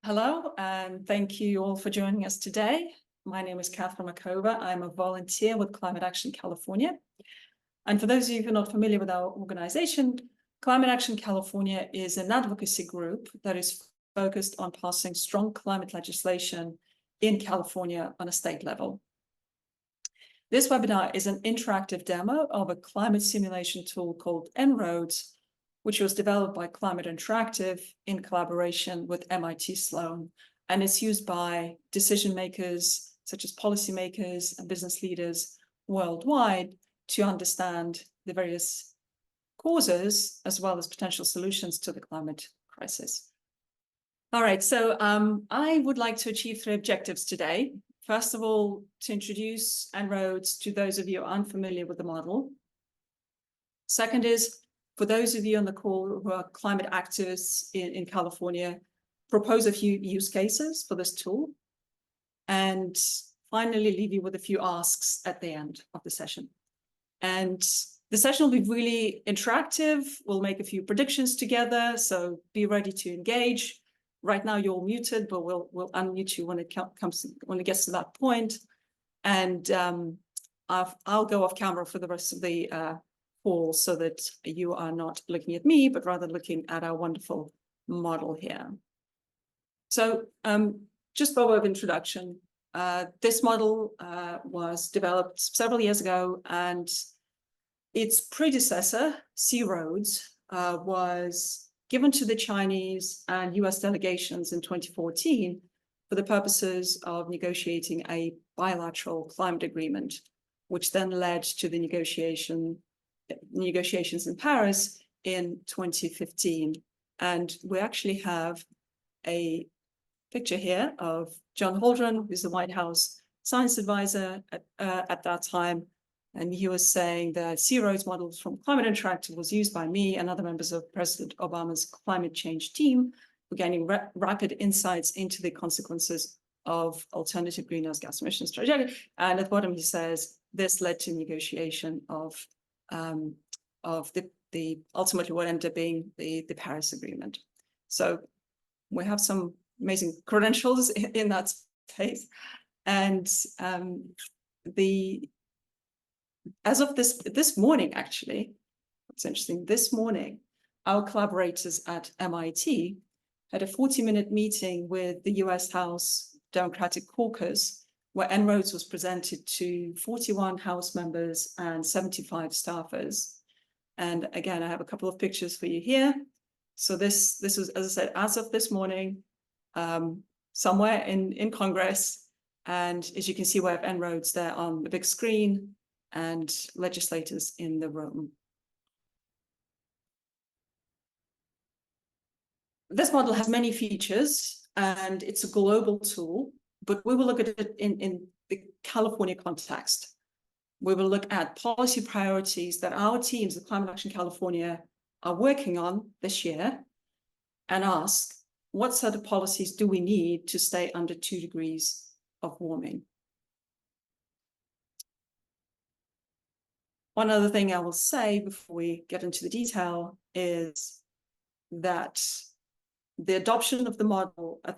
Hello, and thank you all for joining us today. My name is Catherine Makova. I'm a volunteer with Climate Action California. And for those of you who are not familiar with our organization, Climate Action California is an advocacy group that is focused on passing strong climate legislation in California on a state level. This webinar is an interactive demo of a climate simulation tool called En-ROADS, which was developed by Climate Interactive in collaboration with MIT Sloan. And it's used by decision makers, such as policymakers and business leaders worldwide, to understand the various causes as well as potential solutions to the climate crisis. All right, so I would like to achieve 3 objectives today. First of all, to introduce En-ROADS to those of you unfamiliar with the model. Second is, for those of you on the call who are climate activists in California, propose a few use cases for this tool. And finally, leave you with a few asks at the end of the session. And the session will be really interactive. We'll make a few predictions together, so be ready to engage. Right now, you're all muted, but we'll unmute you when it gets to that point. And I'll go off camera for the rest of the call so that you are not looking at me, but rather looking at our wonderful model here. So just by way of introduction, this model was developed several years ago, and its predecessor, C-ROADS, was given to the Chinese and US delegations in 2014 for the purposes of negotiating a bilateral climate agreement, which then led to the negotiations in Paris in 2015. And we actually have a picture here of John Holdren, who's the White House science advisor at that time. And he was saying that C-ROADS models from Climate Interactive was used by me and other members of President Obama's climate change team for gaining rapid insights into the consequences of alternative greenhouse gas emissions trajectory. And at the bottom, he says, this led to negotiation of the ultimately what ended up being the Paris Agreement. So we have some amazing credentials in that space. And as of this morning, actually, what's interesting, this morning, our collaborators at MIT had a 40-minute meeting with the US House Democratic Caucus, where En-ROADS was presented to 41 House members and 75 staffers. And again, I have a couple of pictures for you here. So this was, as I said, as of this morning, somewhere in Congress. And as you can see, we have En-ROADS there on the big screen and legislators in the room. This model has many features, and it's a global tool, but we will look at it in the California context. We will look at policy priorities that our teams at Climate Action California are working on this year and ask, what sort of policies do we need to stay under 2 degrees of warming? One other thing I will say before we get into the detail is that the adoption of the model, I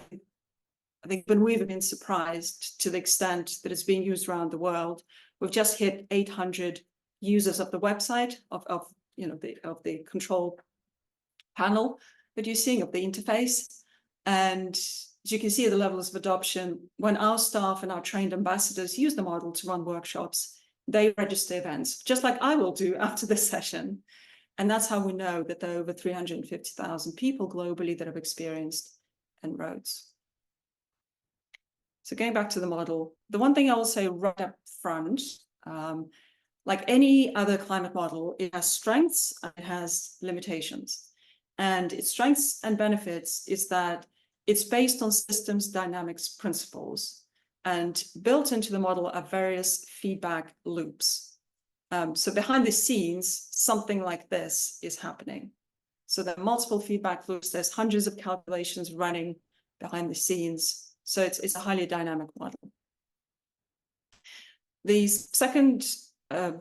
think when we've been surprised to the extent that it's being used around the world. We've just hit 800 users of the website of the control panel that you're seeing, of the interface. And as you can see, the levels of adoption, when our staff and our trained ambassadors use the model to run workshops, they register events, just like I will do after this session. And that's how we know that there are over 350,000 people globally that have experienced En-ROADS. So going back to the model, the one thing I will say right up front, like any other climate model, it has strengths and it has limitations. And its strengths and benefits is that it's based on systems dynamics principles. And built into the model are various feedback loops. So behind the scenes, something like this is happening. So there are multiple feedback loops. There's hundreds of calculations running behind the scenes. So it's a highly dynamic model. The second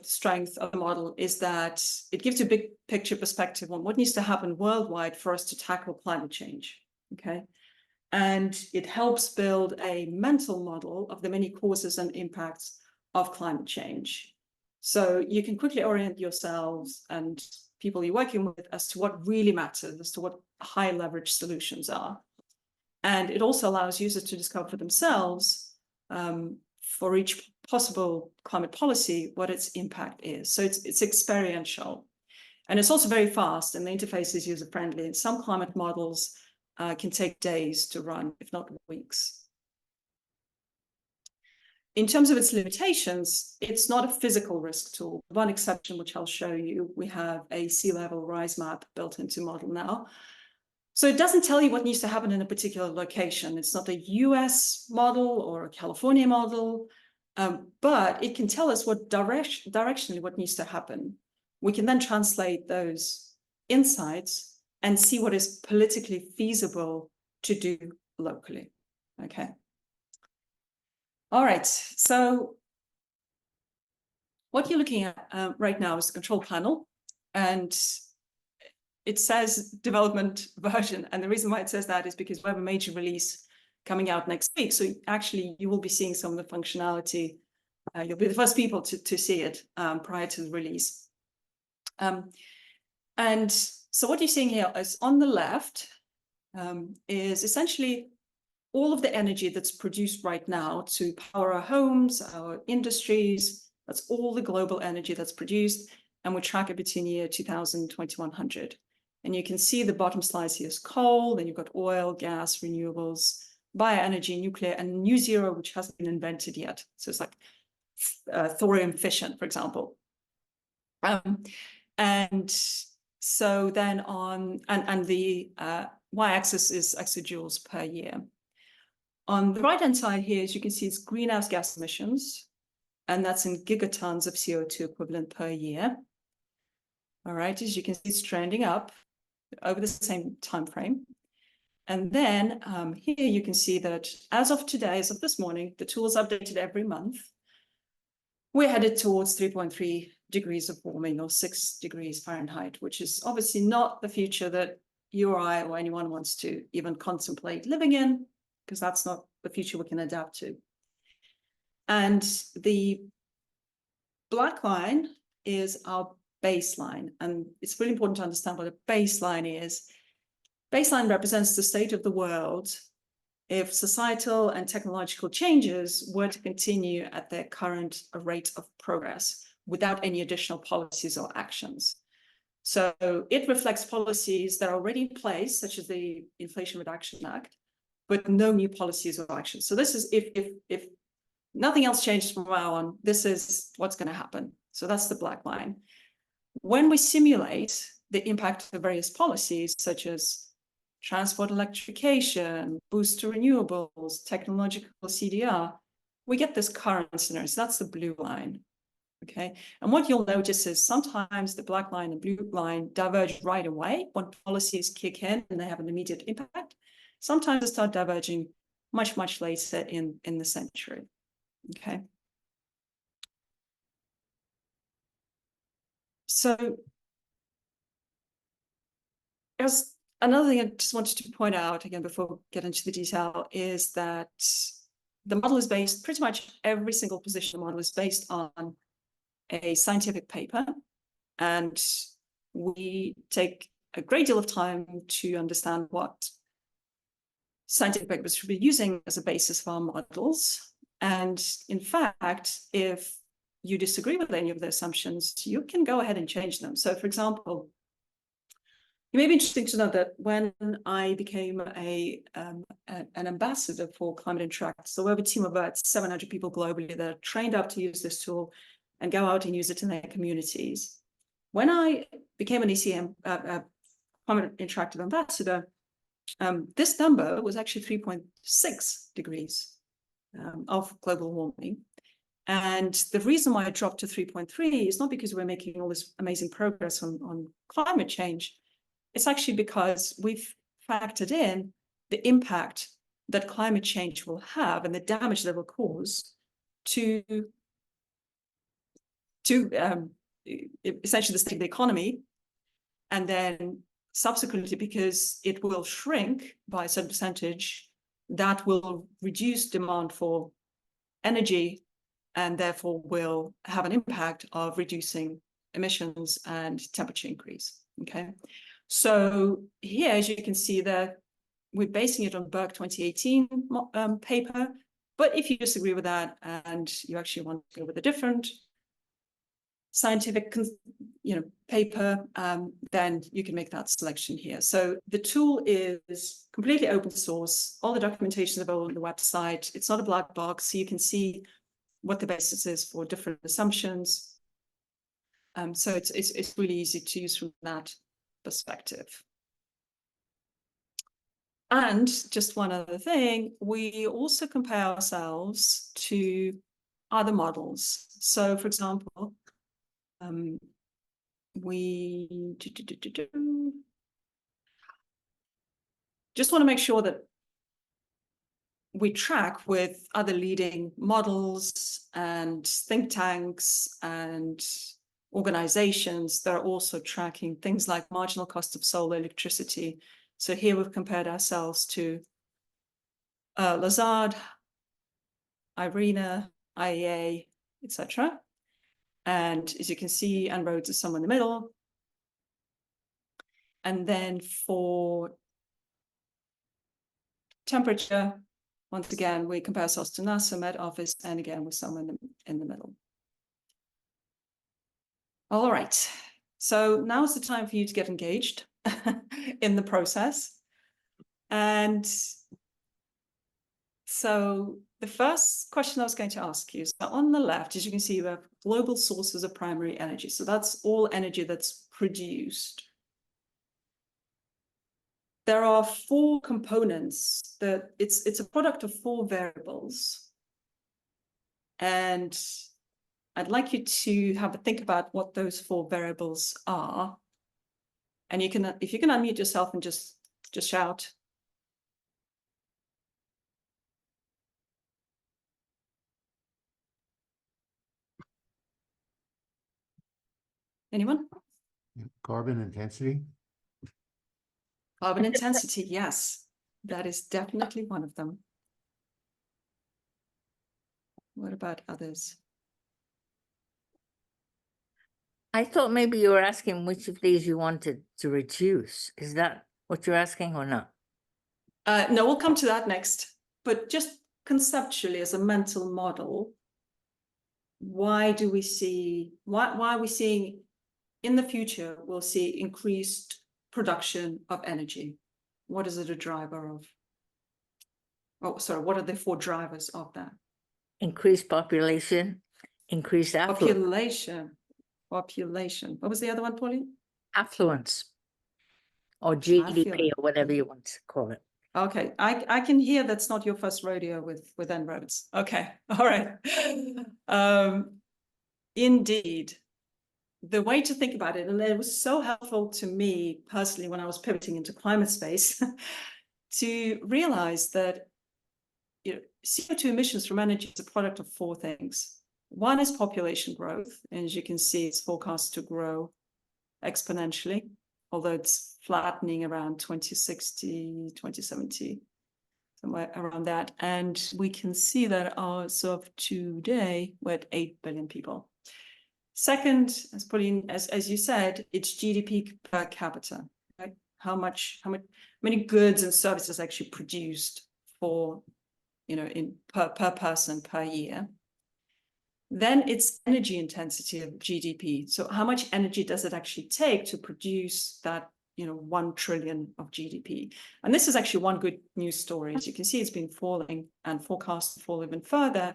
strength of the model is that it gives you a big picture perspective on what needs to happen worldwide for us to tackle climate change. Okay. and it helps build a mental model of the many causes and impacts of climate change. So you can quickly orient yourselves and people you're working with as to what really matters, as to what high leverage solutions are. And it also allows users to discover for themselves, for each possible climate policy, what its impact is. So it's experiential. And it's also very fast, and the interface is user-friendly. And some climate models can take days to run, if not weeks. In terms of its limitations, it's not a physical risk tool. One exception, which I'll show you, we have a sea level rise map built into model now. So it doesn't tell you what needs to happen in a particular location. It's not a US model or a California model, but it can tell us what directionally what needs to happen. We can then translate those insights and see what is politically feasible to do locally. Okay. All right, so what you're looking at right now is the control panel, and it says development version. And the reason why it says that is because we have a major release coming out next week. So actually you will be seeing some of the functionality. You'll be the first people to see it prior to the release. And so what you're seeing here is on the left is essentially all of the energy that's produced right now to power our homes, our industries. That's all the global energy that's produced, and we track it between year 2000 and 2100. And you can see the bottom slice here is coal, then you've got oil, gas, renewables, bioenergy, nuclear, and new zero, which hasn't been invented yet. So it's like thorium fission, for example. And so then and the y-axis is exajoules per year. On the right-hand side here, as you can see, it's greenhouse gas emissions, and that's in gigatons of CO2 equivalent per year. All right, as you can see, it's trending up over the same time frame. And then here you can see that as of today, as of this morning, the tool is updated every month. We're headed towards 3.3 degrees of warming, or 6 degrees Fahrenheit, which is obviously not the future that you or I or anyone wants to even contemplate living in, because that's not the future we can adapt to. And the black line is our baseline. And it's really important to understand what a baseline is. Baseline represents the state of the world if societal and technological changes were to continue at their current rate of progress without any additional policies or actions. So it reflects policies that are already in place, such as the Inflation Reduction Act, but no new policies or actions. So this is if nothing else changes from now on, this is what's going to happen. So that's the black line. When we simulate the impact of various policies, such as transport electrification, boost to renewables, technological CDR, we get this current scenario. So that's the blue line. Okay. And what you'll notice is sometimes the black line and blue line diverge right away when policies kick in and they have an immediate impact. Sometimes they start diverging much, much later in the century. Okay. So as another thing I just wanted to point out again before we get into the detail is that the model is based, pretty much every single position of the model is based on a scientific paper, and we take a great deal of time to understand what scientific papers should be using as a basis for our models. And in fact, if you disagree with any of the assumptions, you can go ahead and change them. So for example, it may be interesting to know that when I became an ambassador for Climate Interact, so we have a team of about 700 people globally that are trained up to use this tool and go out and use it in their communities. When I became an ECM, Climate Interactive Ambassador, this number was actually 3.6 degrees of global warming. And the reason why it dropped to 3.3 is not because we're making all this amazing progress on climate change. It's actually because we've factored in the impact that climate change will have and the damage that it will cause to essentially the state of the economy, and then subsequently because it will shrink by a certain percentage that will reduce demand for energy and therefore will have an impact of reducing emissions and temperature increase. Okay, so here, as you can see, that we're basing it on Burke 2018 paper. But if you disagree with that and you actually want to go with a different scientific paper, then you can make that selection here. So the tool is completely open source. All the documentation is available on the website. It's not a black box, so you can see what the basis is for different assumptions. So it's really easy to use from that perspective. And just one other thing, we also compare ourselves to other models. So, for example, we just want to make sure that we track with other leading models and think tanks and organizations that are also tracking things like marginal cost of solar electricity. So here we've compared ourselves to Lazard, IRENA, IEA, etc. And as you can see, En-ROADS is somewhere in the middle. And then for temperature, once again, we compare ourselves to NASA, Met Office, and again, we're somewhere in the middle. All right, so now is the time for you to get engaged in the process. And so the first question I was going to ask you, so on the left, as you can see, we have global sources of primary energy. So that's all energy that's produced. There are 4 components that it's a product of 4 variables. And I'd like you to have a think about what those 4 variables are. And you can, if you can unmute yourself and just shout. Anyone? Carbon intensity. Carbon intensity, yes. That is definitely one of them. What about others? I thought maybe you were asking which of these you wanted to reduce. Is that what you're asking or not? No, we'll come to that next. But just conceptually, as a mental model, why are we seeing in the future, we'll see increased production of energy? What is it a driver of? Oh, sorry, what are the 4 drivers of that? Increased population, increased affluence. Population. What was the other one, Pauline? Affluence. Or GDP or whatever you want to call it. Okay, I can hear that's not your first rodeo with En-ROADS. Okay, all right. Indeed, the way to think about it, and it was so helpful to me personally when I was pivoting into climate space, to realize that CO2 emissions from energy is a product of 4 things. One is population growth, and as you can see, it's forecast to grow exponentially, although it's flattening around 2060, 2070, somewhere around that. And we can see that as of today, we're at 8 billion people. Second, as Pauline, as you said, it's GDP per capita, right? How many goods and services actually produced for, per person per year. Then it's energy intensity of GDP. So how much energy does it actually take to produce that, 1 trillion of GDP? And this is actually one good news story. As you can see, it's been falling and forecast to fall even further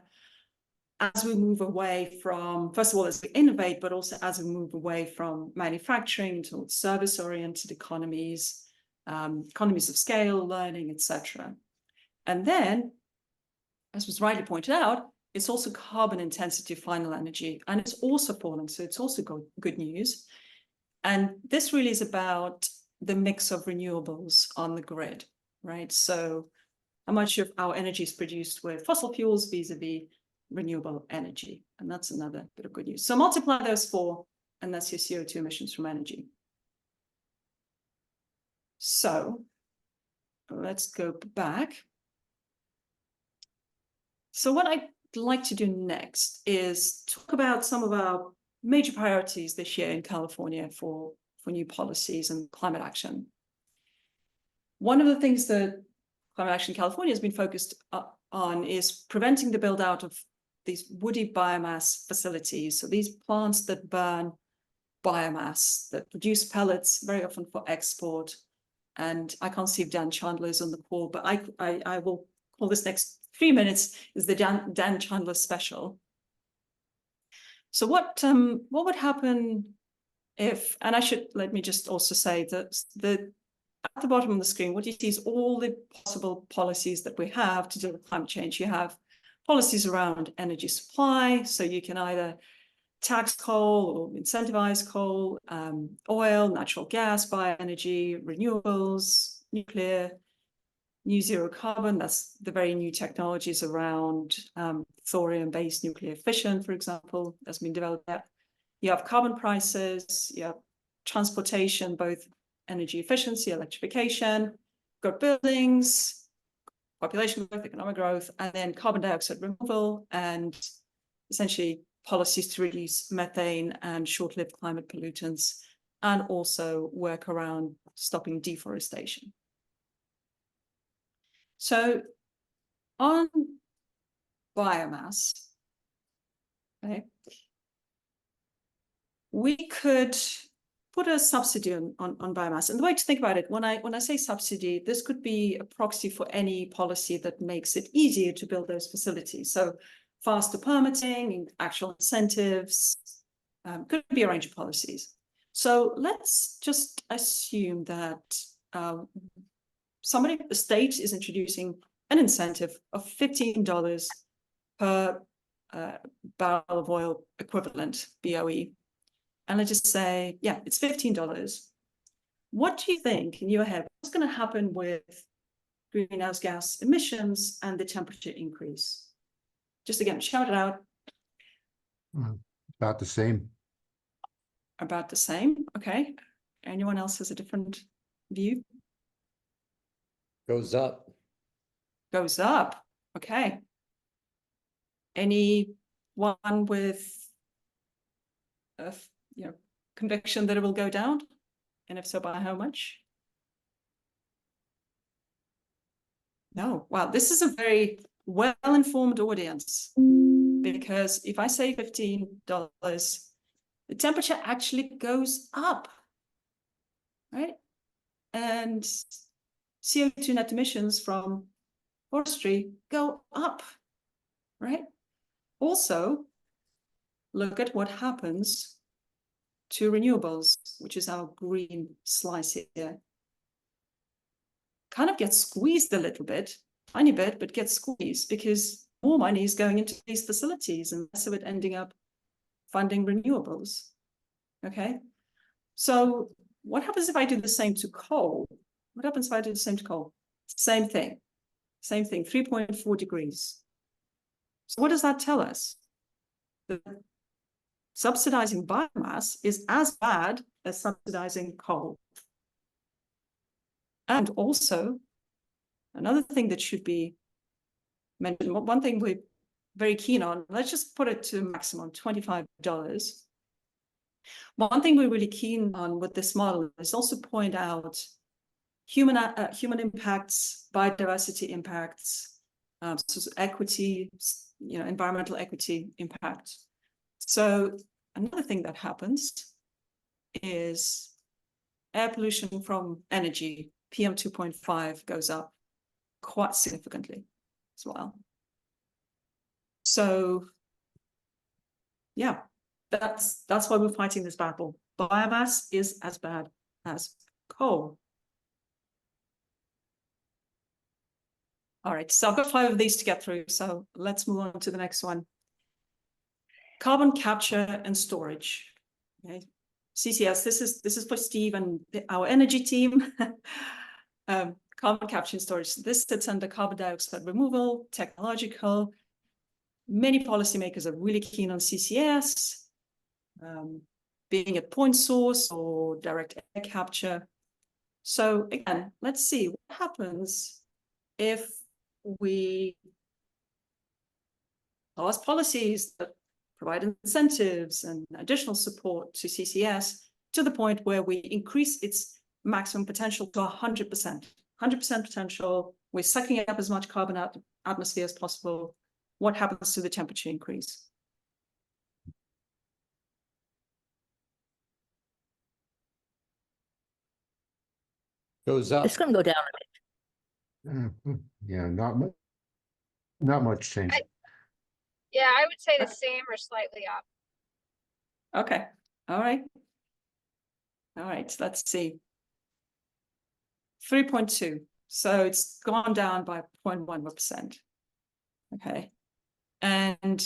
as we move away from, first of all, as we innovate, but also as we move away from manufacturing towards service-oriented economies, economies of scale, learning, etc. And then, as was rightly pointed out, it's also carbon intensity of final energy, and it's also falling, so it's also good news. And this really is about the mix of renewables on the grid, right? So how much of our energy is produced with fossil fuels vis-a-vis renewable energy, and that's another bit of good news. So multiply those 4, and that's your CO2 emissions from energy. So let's go back. So what I'd like to do next is talk about some of our major priorities this year in California for new policies and climate action. One of the things that Climate Action California has been focused on is preventing the build out of these woody biomass facilities. So these plants that burn biomass, that produce pellets, very often for export. And I can't see if Dan Chandler is on the call, but I will call this next 3 minutes is the Dan Chandler special. So what would happen if, and let me just also say that at the bottom of the screen, what you see is all the possible policies that we have to deal with climate change. You have policies around energy supply, so you can either tax coal or incentivize coal, oil, natural gas, bioenergy, renewables, nuclear, new zero carbon. That's the very new technologies around thorium-based nuclear fission, for example, that's been developed. You have carbon prices, you have transportation, both energy efficiency, electrification, got buildings, population growth, economic growth, and then carbon dioxide removal, and essentially policies to reduce methane and short-lived climate pollutants, and also work around stopping deforestation. So on biomass, okay, we could put a subsidy on biomass. And the way to think about it, when I say subsidy, this could be a proxy for any policy that makes it easier to build those facilities. So faster permitting, actual incentives, could be a range of policies. So let's just assume that the state is introducing an incentive of $15 per barrel of oil equivalent, BOE. And let's just say, yeah, it's $15. What do you think in your head, what's going to happen with greenhouse gas emissions and the temperature increase? Just again, shout it out. About the same. About the same, okay. Anyone else has a different view? Goes up. Goes up, okay. Anyone with a conviction that it will go down? And if so, by how much? No, wow, this is a very well-informed audience, because if I say $15, the temperature actually goes up, right? And CO2 net emissions from forestry go up, right? Also, look at what happens to renewables, which is our green slice here. Kind of gets squeezed a little bit, tiny bit, but gets squeezed because more money is going into these facilities and less of it ending up funding renewables. Okay, so what happens if I do the same to coal? What happens if I do the same to coal? Same thing, 3.4 degrees. So what does that tell us? That subsidizing biomass is as bad as subsidizing coal. And also, another thing that should be mentioned, one thing we're very keen on, let's just put it to maximum $25. One thing we're really keen on with this model is also point out human impacts, biodiversity impacts, so equity, environmental equity impact. So another thing that happens is air pollution from energy, PM 2.5 goes up quite significantly as well. So yeah, that's why we're fighting this battle. Biomass is as bad as coal. All right, so I've got 5 of these to get through, so let's move on to the next one. Carbon capture and storage. Okay. CCS, this is for Steve and our energy team. Carbon capture and storage. This sits under carbon dioxide removal, technological. Many policymakers are really keen on CCS, being at point source or direct air capture. So again, let's see what happens if we pass policies that provide incentives and additional support to CCS to the point where we increase its maximum potential to 100%. 100% potential, we're sucking up as much carbon out of the atmosphere as possible. What happens to the temperature increase? Goes up. It's gonna go down a bit. Yeah, not much change. Yeah, I would say the same or slightly up. Okay, all right. All right, let's see. 3.2, so it's gone down by 0.1%. Okay, and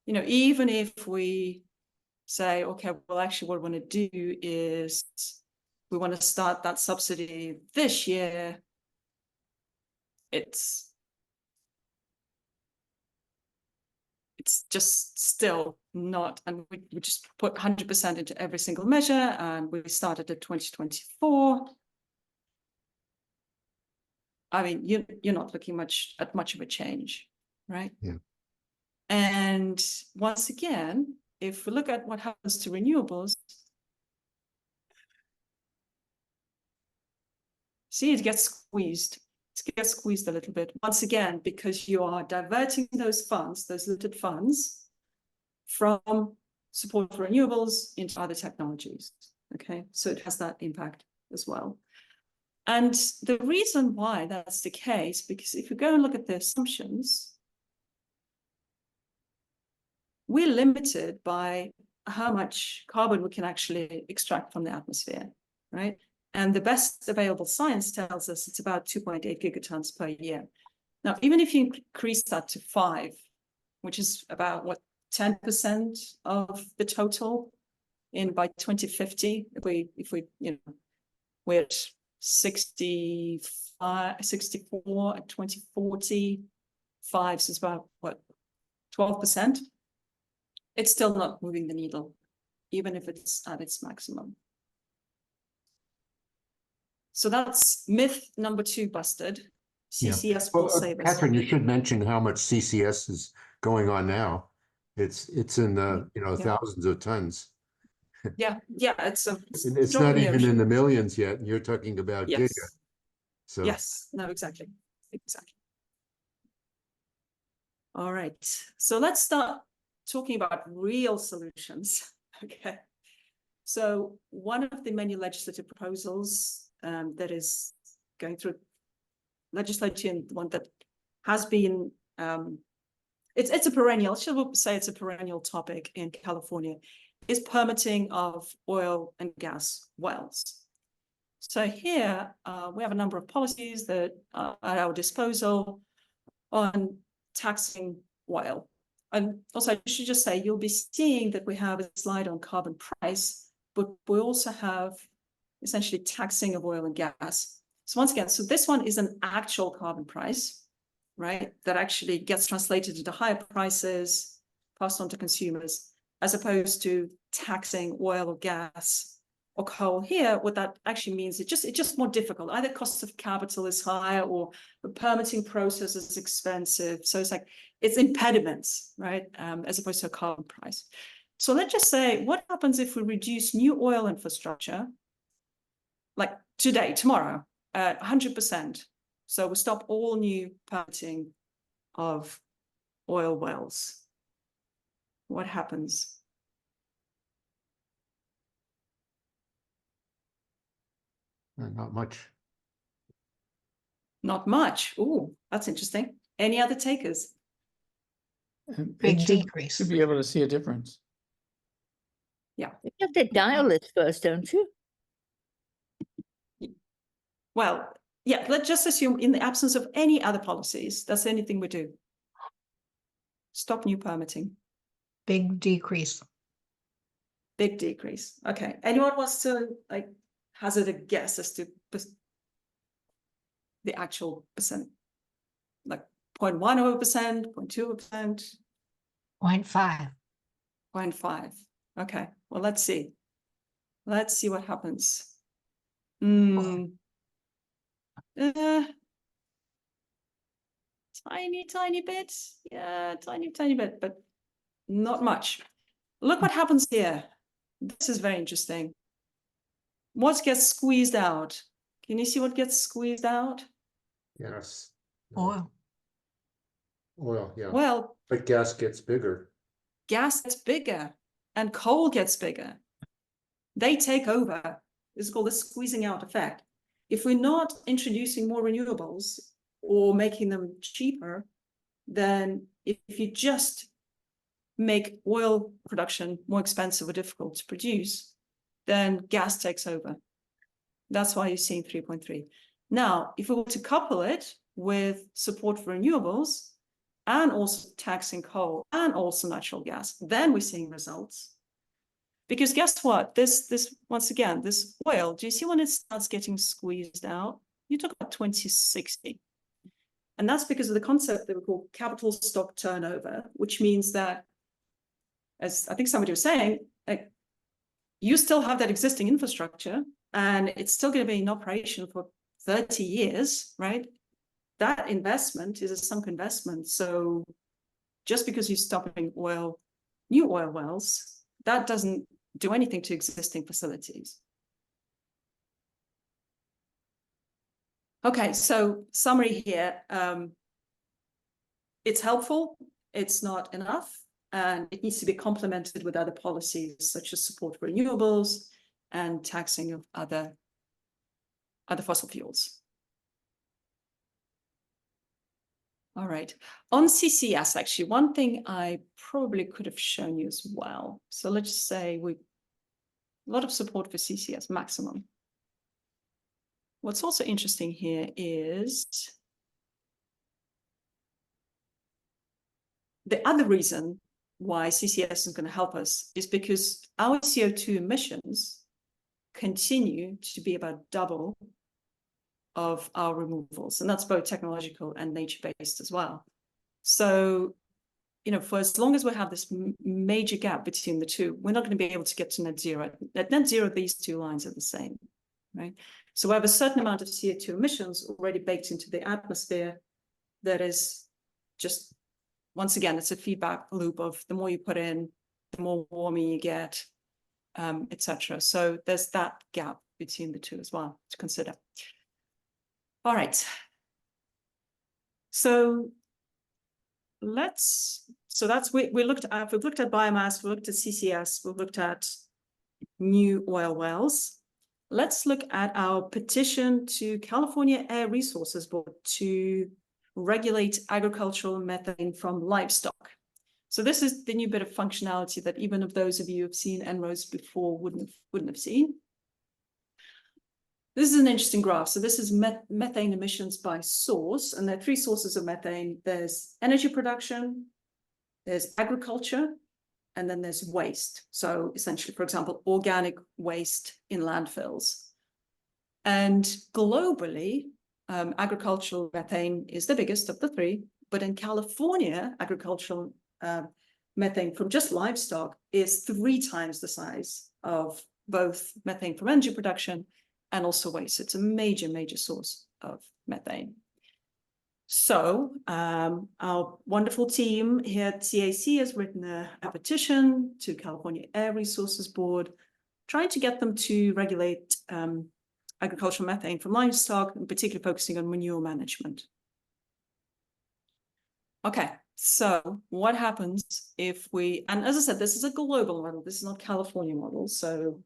you know, even if we say, okay, well, actually, what we want to do is we want to start that subsidy this year, it's just still not, and we just put 100% into every single measure, and we started at 2024. I mean, you're not looking at much of a change, right? Yeah. And once again, if we look at what happens to renewables, see, it gets squeezed. It gets squeezed a little bit once again because you are diverting those funds, those limited funds, from support for renewables into other technologies. Okay, so it has that impact as well. And the reason why that's the case, because if you go and look at the assumptions, we're limited by how much carbon we can actually extract from the atmosphere, right? And the best available science tells us it's about 2.8 gigatons per year. Now, even if you increase that to 5, which is about what, 10% of the total by 2050, if we you know, we're at 64 at 2040, 5 is about what, 12%. It's still not moving the needle, even if it's at its maximum. So that's myth number 2 busted. CCS will save us. Catherine, you should mention how much CCS is going on now. It's in the thousands of tons. Yeah, it's It's not even in the millions yet, and you're talking about yes. giga. So Yes, no, exactly. All right, so let's start talking about real solutions. Okay, so one of the many legislative proposals that is going through legislation, the one that has been it's a perennial, should we say it's a perennial topic in California, is permitting of oil and gas wells. So here we have a number of policies that are at our disposal on taxing oil. And also, I should just say, you'll be seeing that we have a slide on carbon price, but we also have essentially taxing of oil and gas. So once again, so this one is an actual carbon price, right? That actually gets translated into higher prices, passed on to consumers, as opposed to taxing oil or gas or coal. Here, what that actually means, it's just more difficult. Either cost of capital is higher or the permitting process is expensive. So it's impediments, right? As opposed to a carbon price. So let's just say, what happens if we reduce new oil infrastructure, like today, tomorrow, at 100%? So we stop all new permitting of oil wells. What happens? not much. Not much. Ooh, that's interesting. Any other takers? Big It decrease. should be able to see a difference. You have to dial this first, don't you? Well, yeah, let's just assume in the absence of any other policies, that's anything we do. Stop new permitting. Big decrease. Big decrease. Okay. Anyone wants to hazard a guess as to the actual percent? Like 0.1%, 0.2%? 0.5. 0.5. Okay. Well, let's see. Let's see what happens. tiny bit. Yeah, tiny bit, but not much. Look what happens here. This is very interesting. What gets squeezed out? Can you see what gets squeezed out? Yes. Oil. Oil, yeah. Well, But gas gets bigger. gas gets bigger and coal gets bigger. They take over. This is called the squeezing out effect. If we're not introducing more renewables or making them cheaper, then if you just make oil production more expensive or difficult to produce, then gas takes over. That's why you're seeing 3.3. Now, if we were to couple it with support for renewables and also taxing coal and also natural gas, then we're seeing results. Because guess what? This once again, this oil, do you see when it starts getting squeezed out? You talk about 2060. And that's because of the concept that we call capital stock turnover, which means that, as I think somebody was saying, you still have that existing infrastructure and it's still going to be in operation for 30 years, right? That investment is a sunk investment. So just because you're stopping new oil wells, that doesn't do anything to existing facilities. Okay, so summary here. It's helpful, it's not enough, and it needs to be complemented with other policies such as support for renewables and taxing of other fossil fuels. All right, on CCS, actually, one thing I probably could have shown you as well. So let's just say a lot of support for CCS maximum. What's also interesting here is the other reason why CCS is going to help us is because our CO2 emissions continue to be about double of our removals, and that's both technological and nature-based as well. So, for as long as we have this major gap between the two, we're not going to be able to get to net zero. At net zero, these two lines are the same, right? So we have a certain amount of CO2 emissions already baked into the atmosphere that is just, once again, it's a feedback loop of the more you put in, the more warming you get, etc. So there's that gap between the two as well to consider. All right. So we've looked at biomass, we looked at CCS, we looked at new oil wells. Let's look at our petition to California Air Resources Board to regulate agricultural methane from livestock. So this is the new bit of functionality that even if those of you who've seen En-ROADS before wouldn't have seen. This is an interesting graph. So this is methane emissions by source, and there are three sources of methane. There's energy production, there's agriculture, and then there's waste. So essentially, for example, organic waste in landfills. And globally, agricultural methane is the biggest of the three, but in California, agricultural methane from just livestock is 3 times the size of both methane from energy production and also waste. It's a major, major source of methane. So our wonderful team here at CAC has written a petition to California Air Resources Board, trying to get them to regulate agricultural methane from livestock, in particular focusing on manure management. Okay, so what happens if and as I said, this is a global model, this is not California model, so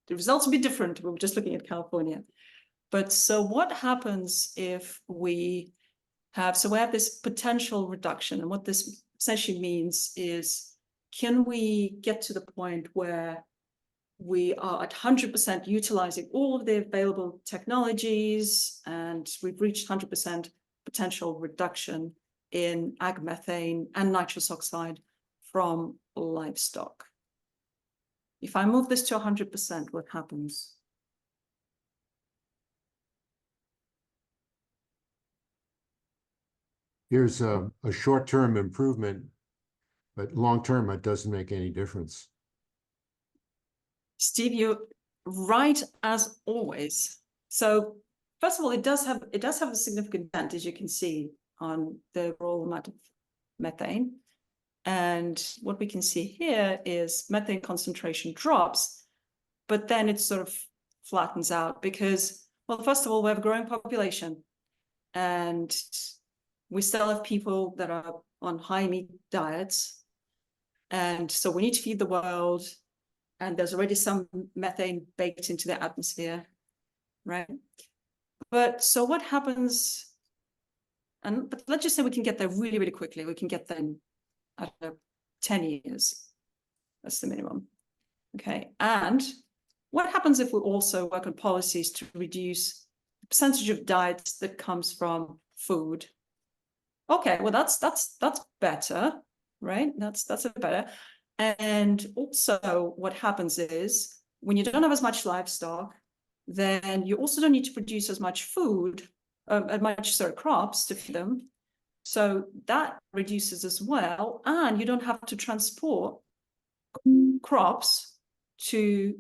the results will be different. We're just looking at California. But so what happens if we have this potential reduction, and what this essentially means is, can we get to the point where we are at 100% utilizing all of the available technologies and we've reached 100% potential reduction in ag methane and nitrous oxide from livestock? If I move this to 100%, what happens? Here's a short-term improvement, but long-term, it doesn't make any difference. Steve, you're right as always. So first of all, it does have a significant dent, as you can see. on the overall amount of methane. And what we can see here is methane concentration drops, but then it sort of flattens out because, well, first of all, we have a growing population and we still have people that are on high meat diets. And so we need to feed the world. And there's already some methane baked into the atmosphere, right? But so what happens? But let's just say we can get there really, really quickly. We can get there in, I don't know, 10 years. That's the minimum. Okay. And what happens if we also work on policies to reduce the percentage of diet that comes from food? Okay, well, that's better, right? That's a bit better. And also what happens is when you don't have as much livestock, then you also don't need to produce as much food, crops to feed them. So that reduces as well. And you don't have to transport crops to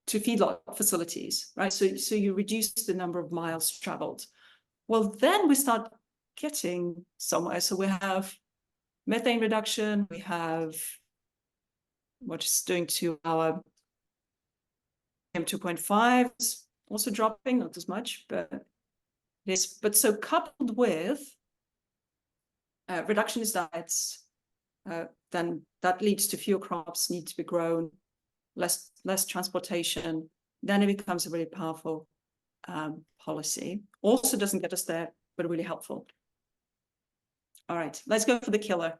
feedlot facilities, right? So you reduce the number of miles traveled. Well, then we start getting somewhere. So we have methane reduction, we have what it's doing to our PM2.5, also dropping, not as much, but it is. But so coupled with reductionist diets, then that leads to fewer crops need to be grown, less transportation, then it becomes a really powerful policy. Also doesn't get us there, but really helpful. All right, let's go for the killer.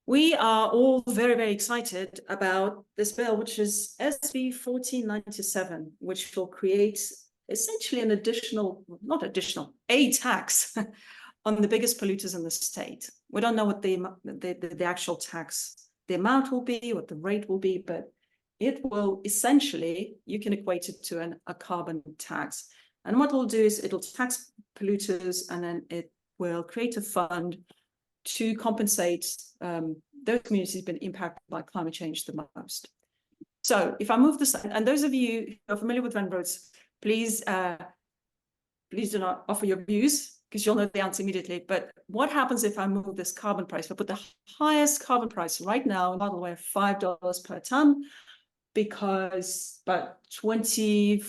We are all very, very excited about this bill, which is SB 1497, which will create essentially an a tax on the biggest polluters in the state. We don't know what the actual tax, the amount will be, what the rate will be, but it will essentially, you can equate it to a carbon tax. And what it'll do is it'll tax polluters, and then it will create a fund to compensate those communities who've been impacted by climate change the most. So if I move this, and those of you who are familiar with REN-Roads, please do not offer your views because you'll know the answer immediately. But what happens if I move this carbon price? If I put the highest carbon price right now, by the way, $5 per ton, because about 20%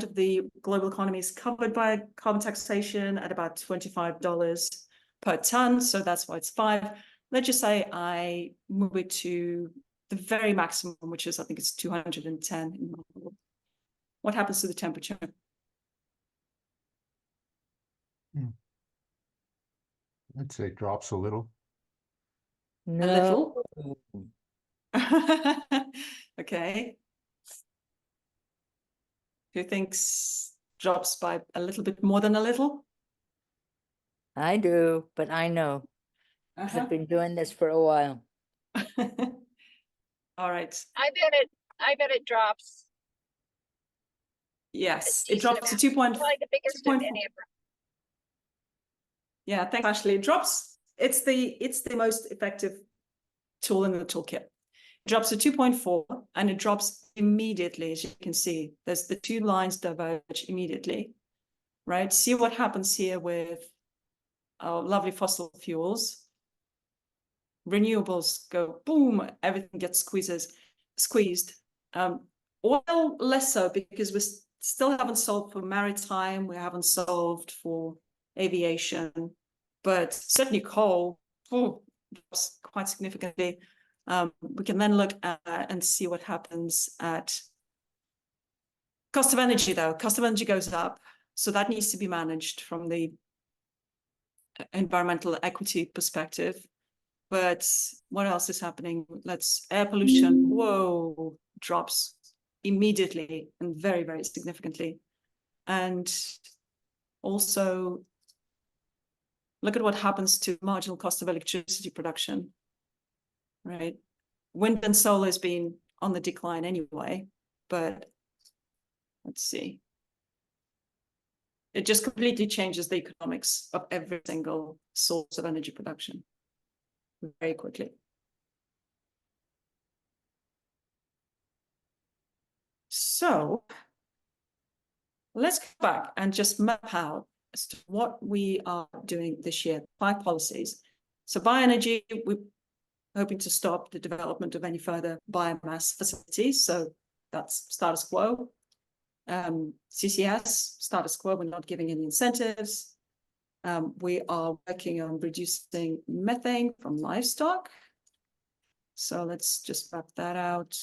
of the global economy is covered by carbon taxation at about $25 per ton. So that's why it's 5. Let's just say I move it to the very maximum, which is, I think it's 210. What happens to the temperature? I'd say it drops a little. A little. Okay. Who thinks drops by a little bit more than a little? I do, but I know. 'Cause I've been doing this for a while. All right. I bet it drops. Yes, a it drops to 2 point. Probably the biggest of 2.4. any of them. Yeah, thanks, Ashley. It drops. It's the most effective tool in the toolkit. It drops to 2.4, and it drops immediately, as you can see. There's the 2 lines diverge immediately, right? See what happens here with our lovely fossil fuels. Renewables go boom, everything gets squeezed. Oil less so, because we still haven't solved for maritime, we haven't solved for aviation, but certainly coal drops quite significantly. We can then look at and see what happens at cost of energy, though. Cost of energy goes up, so that needs to be managed from the environmental equity perspective. But what else is happening? Air pollution, whoa, drops immediately and very, very significantly. And also look at what happens to marginal cost of electricity production, right? Wind and solar has been on the decline anyway, but let's see. It just completely changes the economics of every single source of energy production very quickly. So let's go back and just map out as to what we are doing this year, 5 policies. So bioenergy, we're hoping to stop the development of any further biomass facilities. So that's status quo. CCS, status quo, we're not giving any incentives. We are working on reducing methane from livestock. So let's just wrap that out.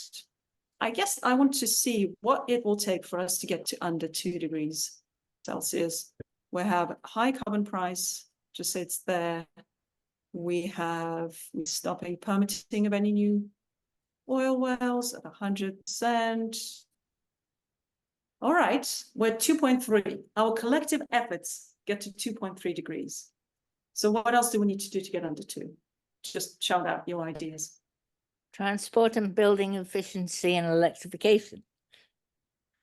I guess I want to see what it will take for us to get to under 2 degrees Celsius. We have a high carbon price, just say it's there. We're stopping permitting of any new oil wells at 100%. All right, we're 2.3. Our collective efforts get to 2.3 degrees. So what else do we need to do to get under 2? Just shout out your ideas. Transport and building efficiency and electrification.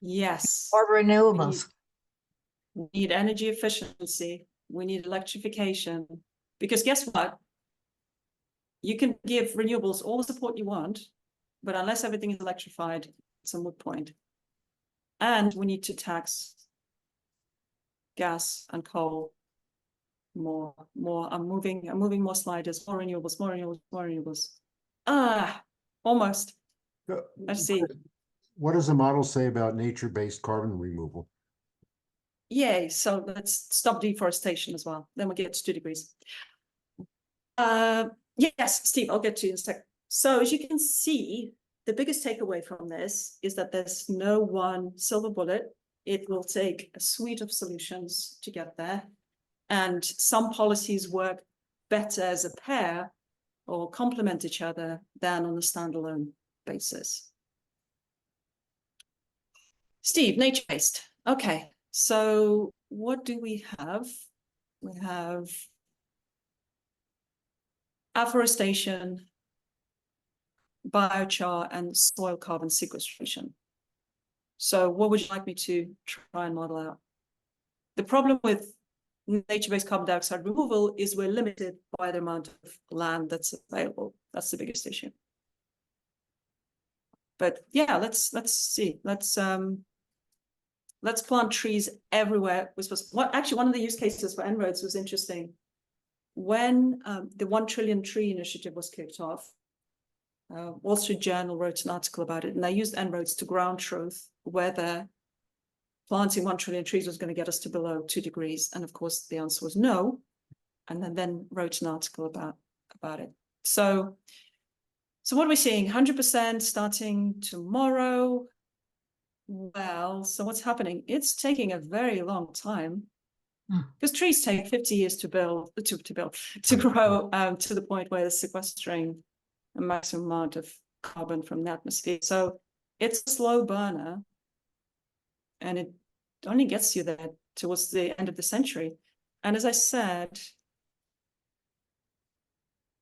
Yes. Or renewables. We need energy efficiency. We need electrification. Because guess what? You can give renewables all the support you want, but unless everything is electrified, it's a moot point. And we need to tax gas and coal more. I'm moving more sliders, more renewables. Almost. Let's see. What does the model say about nature-based carbon removal? Yay, so let's stop deforestation as well. Then we get to 2 degrees. Yes, Steve, I'll get to you in a sec. So as you can see, the biggest takeaway from this is that there's no one silver bullet. It will take a suite of solutions to get there. And some policies work better as a pair or complement each other than on a standalone basis. Steve, nature-based. Okay, so what do we have? We have afforestation, biochar, and soil carbon sequestration. So what would you like me to try and model out? The problem with nature-based carbon dioxide removal is we're limited by the amount of land that's available. That's the biggest issue. But yeah, let's see. Let's plant trees everywhere. Actually, one of the use cases for En-ROADS was interesting. When the 1 trillion tree initiative was kicked off, Wall Street Journal wrote an article about it, and they used En-ROADS to ground truth whether planting 1 trillion trees was going to get us to below 2 degrees. And of course, the answer was no. And then wrote an article about it. So what are we seeing? 100% starting tomorrow. Well, so what's happening? It's taking a very long time because trees take 50 years to grow to the point where they're sequestering a maximum amount of carbon from the atmosphere. So it's a slow burner, and it only gets you there towards the end of the century. And as I said,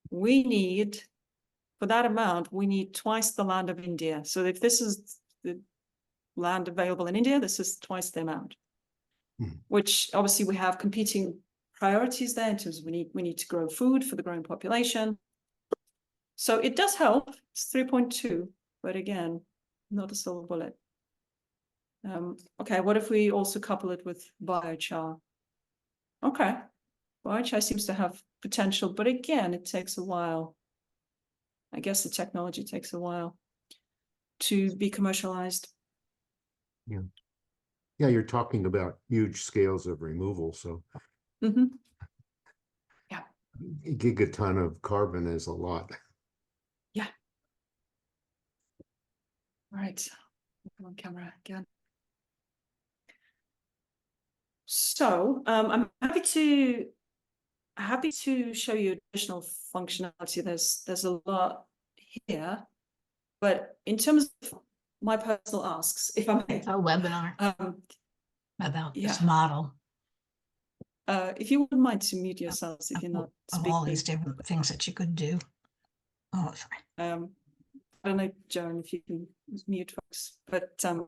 for that amount, we need twice the land of India. So if this is the land available in India, this is twice the amount, which obviously we have competing priorities there in terms of we need to grow food for the growing population. So it does help. It's 3.2, but again, not a silver bullet. Okay, what if we also couple it with biochar? Okay, biochar seems to have potential, but again, it takes a while. I guess the technology takes a while to be commercialized. Yeah. Yeah, you're talking about huge scales of removal, so Mm-hmm. a gigaton of carbon is a lot. Yeah. All right, come on camera again. So I'm happy to show you additional functionality. There's a lot here, but in terms of my personal asks, if I may, A webinar about this yeah. model if you wouldn't mind to mute yourselves if you're not of all these speaking. different things that you could do. Oh, sorry. I don't know, Joan, if you can mute folks, but I've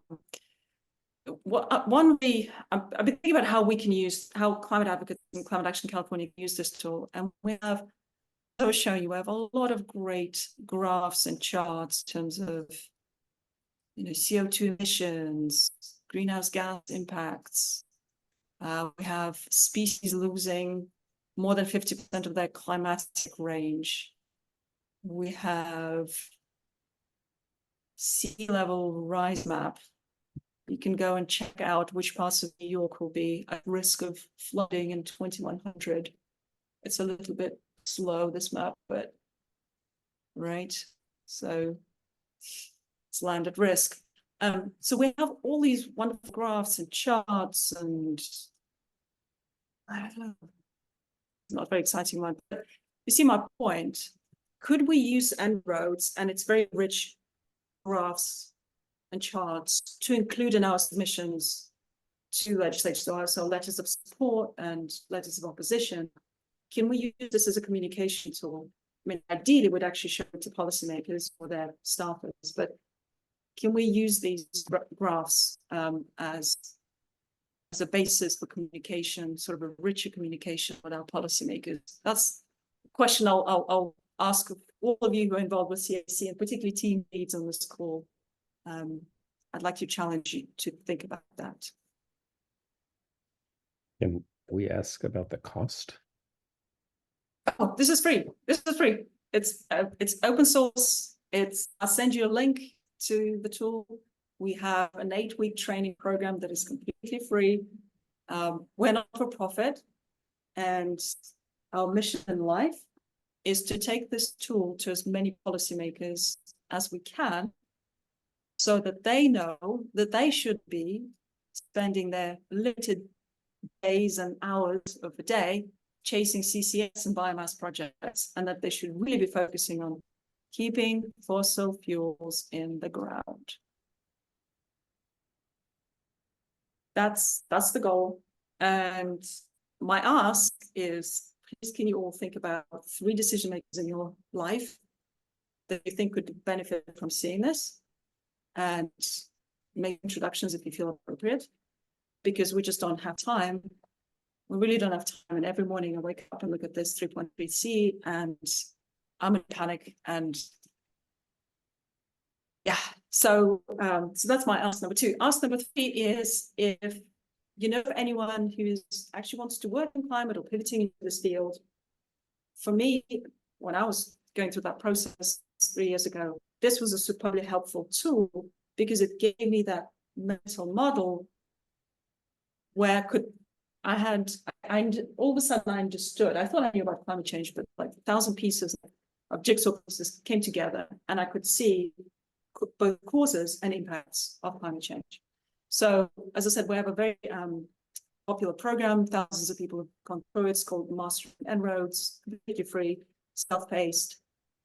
been thinking about how climate advocates and Climate Action California can use this tool, and we have a lot of great graphs and charts in terms of CO2 emissions, greenhouse gas impacts, We have species losing more than 50% of their climatic range. We have sea level rise map. You can go and check out which parts of New York will be at risk of flooding in 2100. It's a little bit slow, this map, but right. So it's land at risk. So we have all these wonderful graphs and charts, and I don't know, it's not a very exciting one, but you see my point. Could we use En-ROADS and its very rich graphs and charts to include in our submissions to legislatures, so letters of support and letters of opposition? Can we use this as a communication tool? I mean, ideally, we'd actually show it to policymakers or their staffers, but can we use these graphs as a basis for communication, sort of a richer communication with our policymakers? That's a question I'll ask all of you who are involved with CAC, and particularly team leads on this call. I'd like to challenge you to think about that. Can we ask about the cost? Oh, this is free. This is free. It's open source. I'll send you a link to the tool. We have an 8-week training program that is completely free. We're not for profit, and our mission in life is to take this tool to as many policymakers as we can, so that they know that they should be spending their limited days and hours of the day chasing CCS and biomass projects, and that they should really be focusing on keeping fossil fuels in the ground. That's the goal. And my ask is, please can you all think about 3 decision makers in your life that you think could benefit from seeing this, and make introductions if you feel appropriate, because we just don't have time. We really don't have time. And every morning I wake up and look at this 3.3C and I'm in panic. And yeah, so that's my ask number 2. Ask number 3 is, if you know of anyone who actually wants to work in climate or pivoting into this field. For me, when I was going through that process 3 years ago, this was a superbly helpful tool, because it gave me that mental model where all of a sudden I understood. I thought I knew about climate change, but like 1,000 pieces of jigsaw pieces came together, and I could see both causes and impacts of climate change. So, as I said, we have a very popular program. Thousands of people have gone through it. It's called Mastering En-ROADS, completely free, self-paced,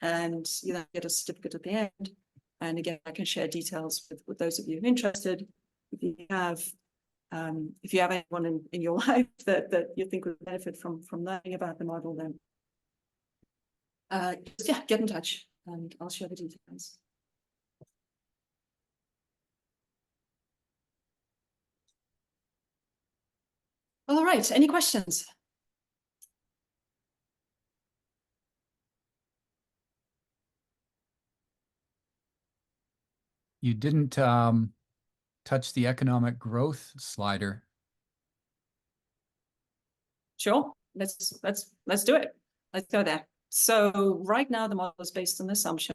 and you know, get a certificate at the end. And again, I can share details with those of you interested. If you have anyone in your life that you think would benefit from learning about the model, then yeah, get in touch and I'll share the details. All right, any questions? You didn't touch the economic growth slider. Sure, let's do it. Let's go there. So right now the model is based on the assumption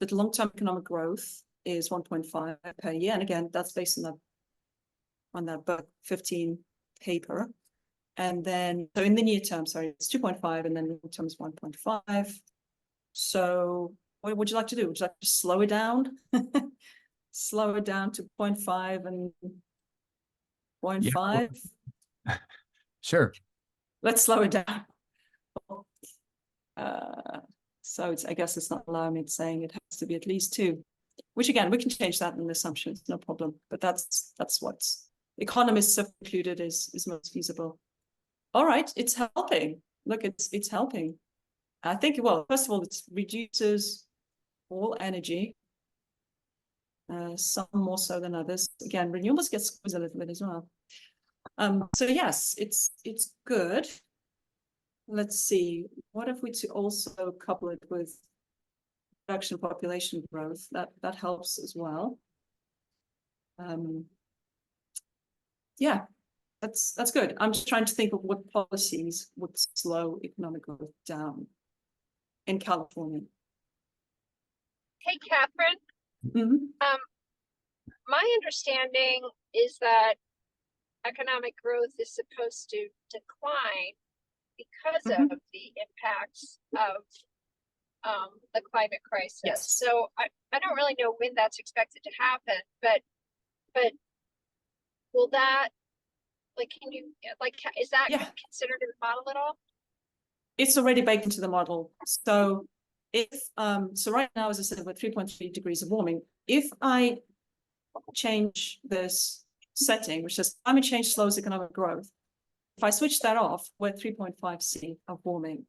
that long-term economic growth is 1.5 per year, and again that's based on that book 15 paper. And then so in the near term, sorry, it's 2.5, and then long term is 1.5. So what would you like to do? Would you like to slow it down? Slow it down to 0.5 and 0.5? Yeah. Sure. Let's slow it down. So I guess it's not allowing me to saying it has to be at least 2, which again, we can change that in the assumption, it's no problem. But that's what economists have concluded is most feasible. All right, it's helping. Look, it's helping. I think, well, first of all, it reduces all energy, some more so than others. Again, renewables get squeezed a little bit as well. So yes, it's good. Let's see, what if we also couple it with production population growth? That helps as well. Yeah, that's good. I'm just trying to think of what policies would slow economic growth down in California. Hey, Catherine, Mhm. my understanding is that economic growth is supposed to decline because Mhm. of the impacts of the climate crisis. Yes. So I don't really know when that's expected to happen, but will that, like, can you, like, is that Yeah. considered in the model at all? It's already baked into the model. So if so right now, as I said, we're 3.3 degrees of warming. If I change this setting, which says climate change slows economic growth, if I switch that off, we're 3.5 C of warming.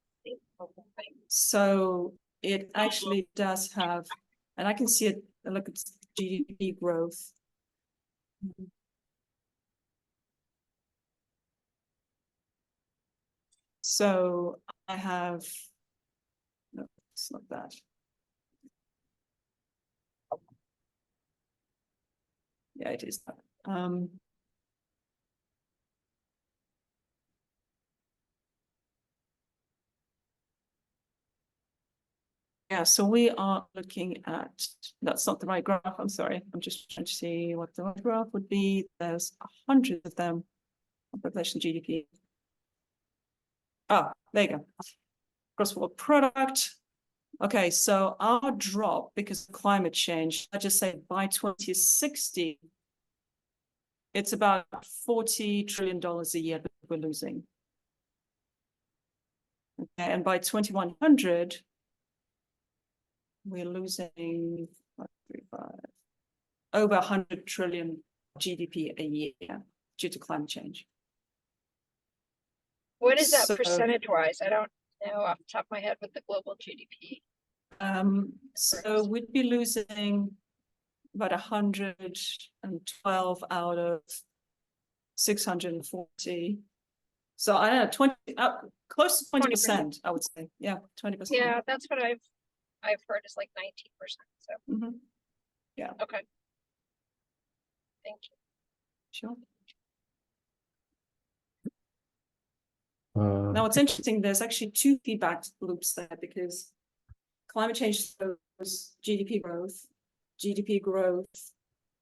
So it actually does have, and I can see it, look at GDP growth. So I have, no, it's not that. Yeah, it is that. Yeah, so we are looking at, that's not the right graph, I'm sorry. I'm just trying to see what the right graph would be. There's 100 of them on population GDP. Oh, there you go. Gross world product. Okay, so our drop because of climate change, I just say by 2060, it's about $40 trillion a year that we're losing. Okay, and by 2100, we're losing over 100 trillion GDP a year due to climate change. What is that So- percentage wise? I don't know off the top of my head what the global GDP. So we'd be losing about 112 out of 640. So I don't know, 20, close to 20%, I would say. Yeah, 20%. Yeah, that's what I've heard is like 19%. So, Mhm. okay. Thank you. Sure. Uh, Now, what's interesting, there's actually two feedback loops there because climate change slows GDP growth. GDP growth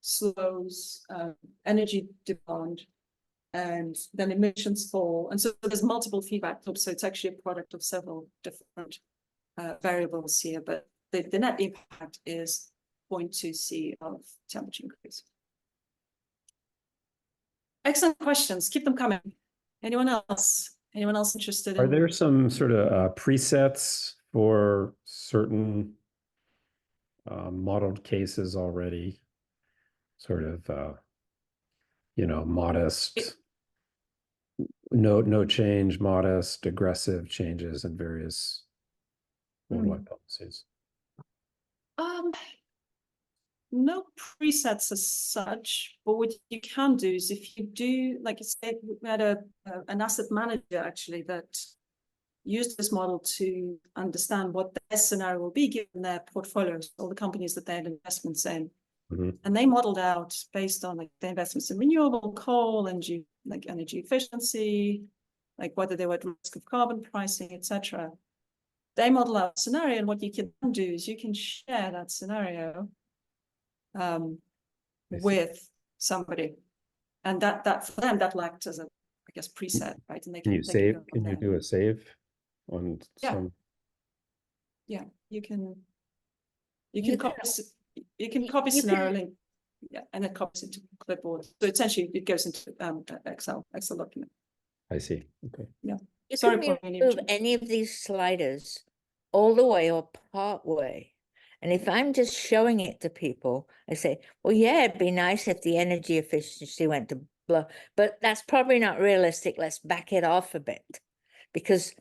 slows energy demand, and then emissions fall. And so there's multiple feedback loops. So it's actually a product of several different variables here, but the net impact is 0.2 C of temperature increase. Excellent questions. Keep them coming. Anyone else? Anyone else interested in? Are there some sort of presets for certain modeled cases already? Sort of, modest, no change, modest, aggressive changes in various worldwide policies. No presets as such, but what you can do is if you do, like I said, we had an asset manager actually that used this model to understand what their scenario will be given their portfolios, all the companies that they had investments in. Mhm. And they modeled out based on like their investments in renewable coal and like energy efficiency, like whether they were at risk of carbon pricing, etc. They model out a scenario, and what you can do is you can share that scenario with somebody, and that for them that will act as a, I guess, preset, right? And they Can you they save? go from Can you there. do a save on Yeah. some? Yeah, you can You copy you copy can- scenario link, yeah, and it copies into clipboard. So essentially, it goes into Excel document. I see. Okay. You Sorry, can Pauline, remove you- any of these sliders all the way or part way. And if I'm just showing it to people, I say, well, yeah, it'd be nice if the energy efficiency went to blah, but that's probably not realistic. Let's back it off a bit. Because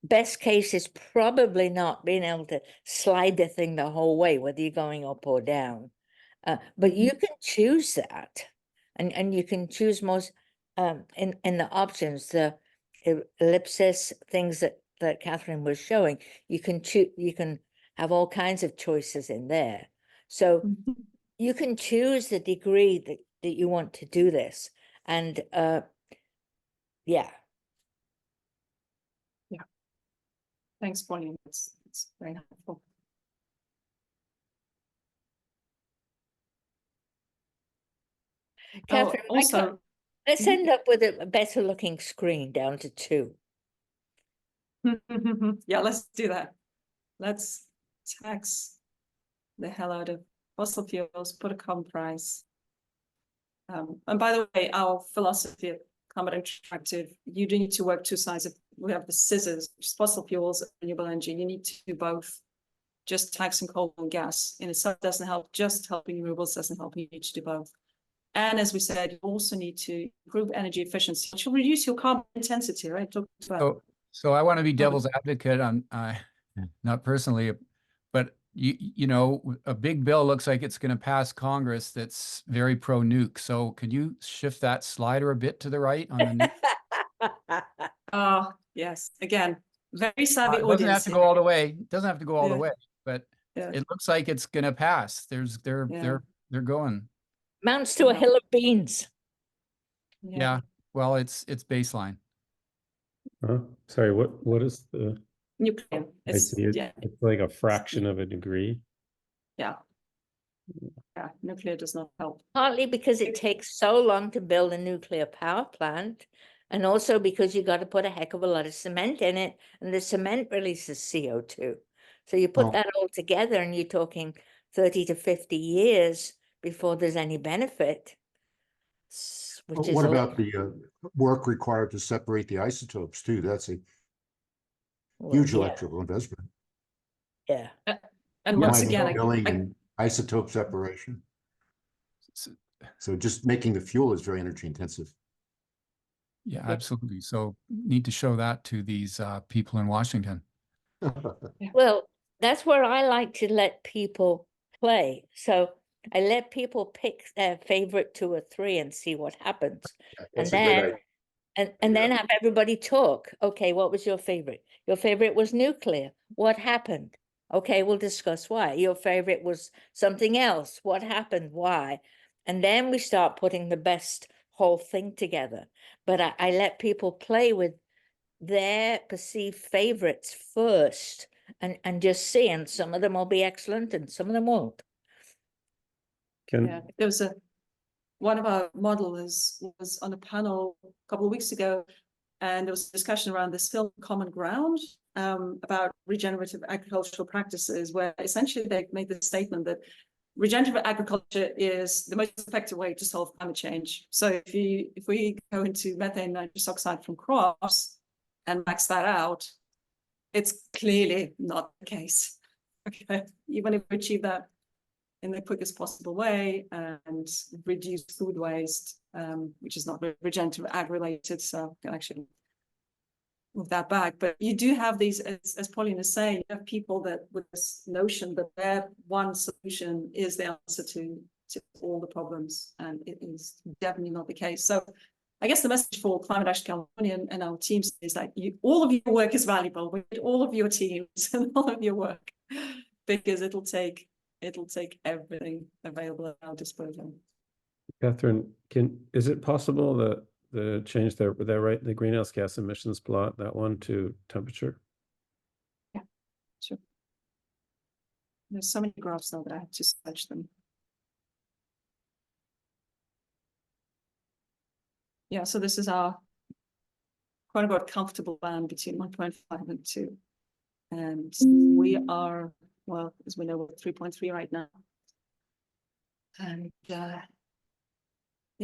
best case is probably not being able to slide the thing the whole way, whether you're going up or down. But you can choose that, and you can choose most in the options, the ellipsis things that Catherine was showing. You can choose. You can have all kinds of choices in there. So you can choose the degree that you want to do this, and Yeah. Thanks, Pauline. It's very helpful. Catherine, Also, let's end up with a better looking screen down to 2. yeah, let's do that. Let's tax the hell out of fossil fuels, put a carbon price. And by the way, our philosophy of Climate Interactive, you do need to work 2 sides of, we have the scissors, which is fossil fuels and renewable energy. You need to do both. Just taxing coal and gas in itself doesn't help, just helping renewables doesn't help. You need to do both. And as we said, you also need to improve energy efficiency, which will reduce your carbon intensity, right? Talk about. So I want to be devil's advocate on, not personally, but you know, a big bill looks like it's going to pass Congress that's very pro nuke. So can you shift that slider a bit to the right on the nuke? Yes. Again, very savvy It doesn't have audience to here. go all the way. It doesn't have to go all the Yeah. way, but Yeah. it looks like it's going to pass. They're going. Mounts to a Yeah. hill of beans. Yeah. Well, it's baseline. Sorry, what is the, Nuclear. I It's, see it, yeah, it's like a fraction of a degree. yeah. Nuclear does not help. Partly because it takes so long to build a nuclear power plant, and also because you got to put a heck of a lot of cement in it, and the cement releases CO2. So you put Oh. that all together, and you're talking 30 to 50 years before there's any benefit. Which is What a lot. about the work required to separate the isotopes too? That's a Well, huge yeah, electrical investment. yeah. And once Mining, again, drilling, and isotope separation. So- So just making the fuel is very energy intensive. Yeah, absolutely. So need to show that to these people in Washington. Well, that's where I like to let people play. So I let people pick their favorite 2 or 3 and see what happens. That's And a good then idea. and then have everybody talk. Okay, what was your favorite? Your favorite was nuclear. What happened? Okay, we'll discuss why. Your favorite was something else. What happened? Why? And then we start putting the best whole thing together. But I let people play with their perceived favorites first and just see, and some of them will be excellent and some of them won't. yeah, there was one of our modelers was on a panel a couple of weeks ago, and there was a discussion around this film Common Ground about regenerative agricultural practices, where essentially they made the statement that regenerative agriculture is the most effective way to solve climate change. So if we go into methane nitrous oxide from crops and max that out, it's clearly not the case. Okay, even if we achieve that in the quickest possible way and reduce food waste, which is not regenerative ag related, so I can actually move that back. But you do have these, as Pauline is saying, you have people that with this notion that their one solution is the answer to all the problems, and it is definitely not the case. So I guess the message for Climate Action California and our teams is that all of your work is valuable. We need all of your teams and all of your work, because it'll take everything available at our disposal. Catherine, is it possible that change the greenhouse gas emissions plot, that one, to temperature? Yeah, sure. There's so many graphs now that I have to search them. Yeah, so this is our quote unquote comfortable band between 1.5 and 2. And we are, well, as we know, we're 3.3 right now. And yeah,